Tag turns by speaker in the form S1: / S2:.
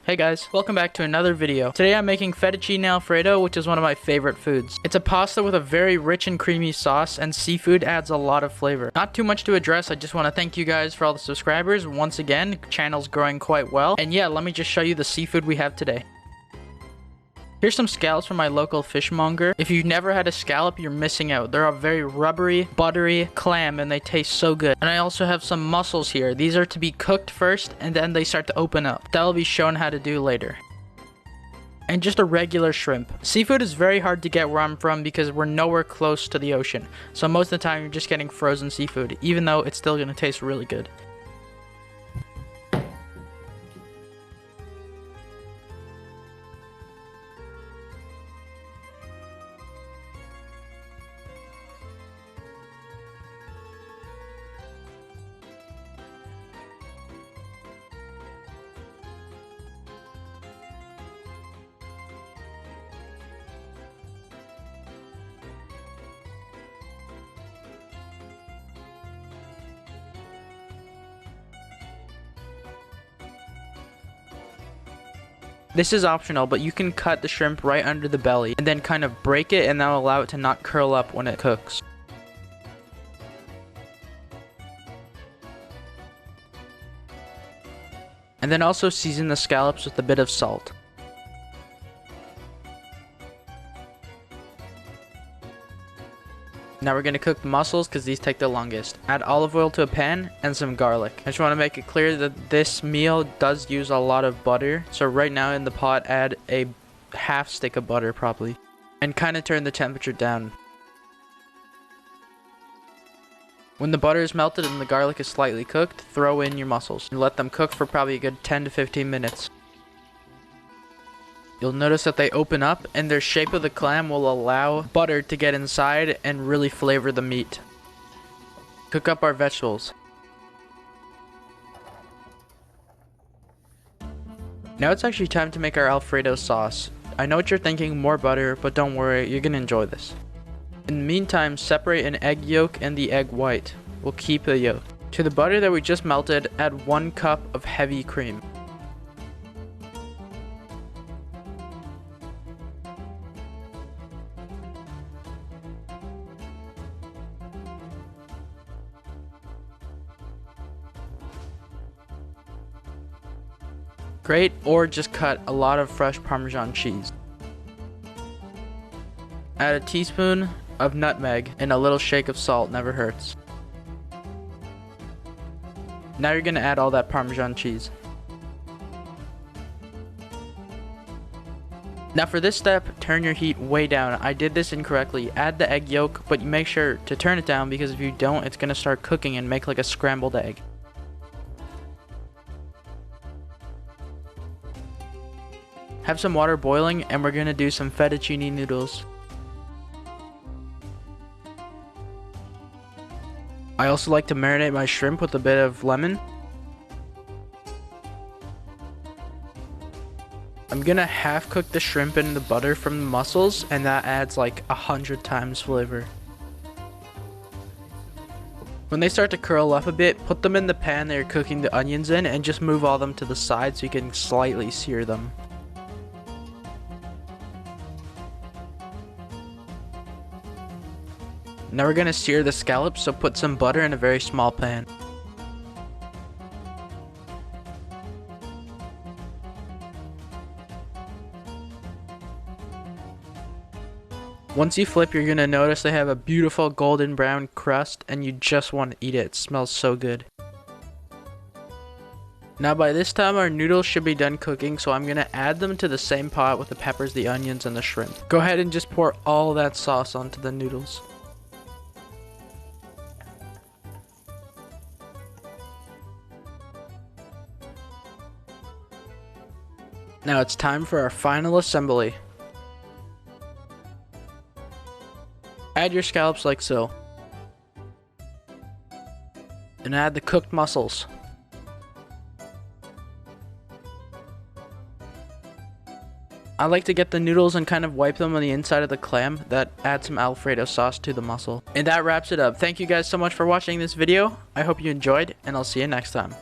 S1: Hey guys, welcome back to another video. Today I'm making fettuccine Alfredo, which is one of my favorite foods. It's a pasta with a very rich and creamy sauce, and seafood adds a lot of flavor. Not too much to address, I just want to thank you guys for all the subscribers. Once again, the channel's growing quite well. And yeah, let me just show you the seafood we have today. Here's some scallops from my local fishmonger. If you've never had a scallop, you're missing out. They're a very rubbery, buttery clam and they taste so good. And I also have some mussels here. These are to be cooked first and then they start to open up. That'll be shown how to do later. And just a regular shrimp. Seafood is very hard to get where I'm from because we're nowhere close to the ocean. So most of the time you're just getting frozen seafood, even though it's still gonna taste really good. This is optional, but you can cut the shrimp right under the belly and then kind of break it, and that'll allow it to not curl up when it cooks. And then also season the scallops with a bit of salt. Now we're going to cook the mussels because these take the longest. Add olive oil to a pan and some garlic. I just want to make it clear that this meal does use a lot of butter. So right now in the pot, add a half stick of butter probably. And kind of turn the temperature down. When the butter is melted and the garlic is slightly cooked, throw in your mussels. And let them cook for probably a good 10 to 15 minutes. You'll notice that they open up and their shape of the clam will allow butter to get inside and really flavor the meat. Cook up our vegetables. Now it's actually time to make our Alfredo sauce. I know what you're thinking, more butter, but don't worry, you're gonna enjoy this. In the meantime, separate an egg yolk and the egg white. We'll keep the yolk. To the butter that we just melted, add 1 cup of heavy cream. Grate or just cut a lot of fresh Parmesan cheese. Add a teaspoon of nutmeg and a little shake of salt, never hurts. Now you're gonna add all that Parmesan cheese. Now for this step, turn your heat way down. I did this incorrectly. Add the egg yolk, but you make sure to turn it down because if you don't, it's gonna start cooking and make like a scrambled egg. Have some water boiling and we're gonna do some fettuccine noodles. I also like to marinate my shrimp with a bit of lemon. I'm gonna half cook the shrimp in the butter from the mussels, and that adds like 100 times flavor. When they start to curl up a bit, put them in the pan that you're cooking the onions in and just move all of them to the side so you can slightly sear them. Now we're gonna sear the scallops, so put some butter in a very small pan. Once you flip, you're gonna notice they have a beautiful golden brown crust and you just want to eat it. It smells so good. Now by this time our noodles should be done cooking, so I'm gonna add them to the same pot with the peppers, the onions, and the shrimp. Go ahead and just pour all that sauce onto the noodles. Now it's time for our final assembly. Add your scallops like so. And add the cooked mussels. I like to get the noodles and kind of wipe them on the inside of the clam. That adds some Alfredo sauce to the mussel. And that wraps it up. Thank you guys so much for watching this video. I hope you enjoyed, and I'll see you next time.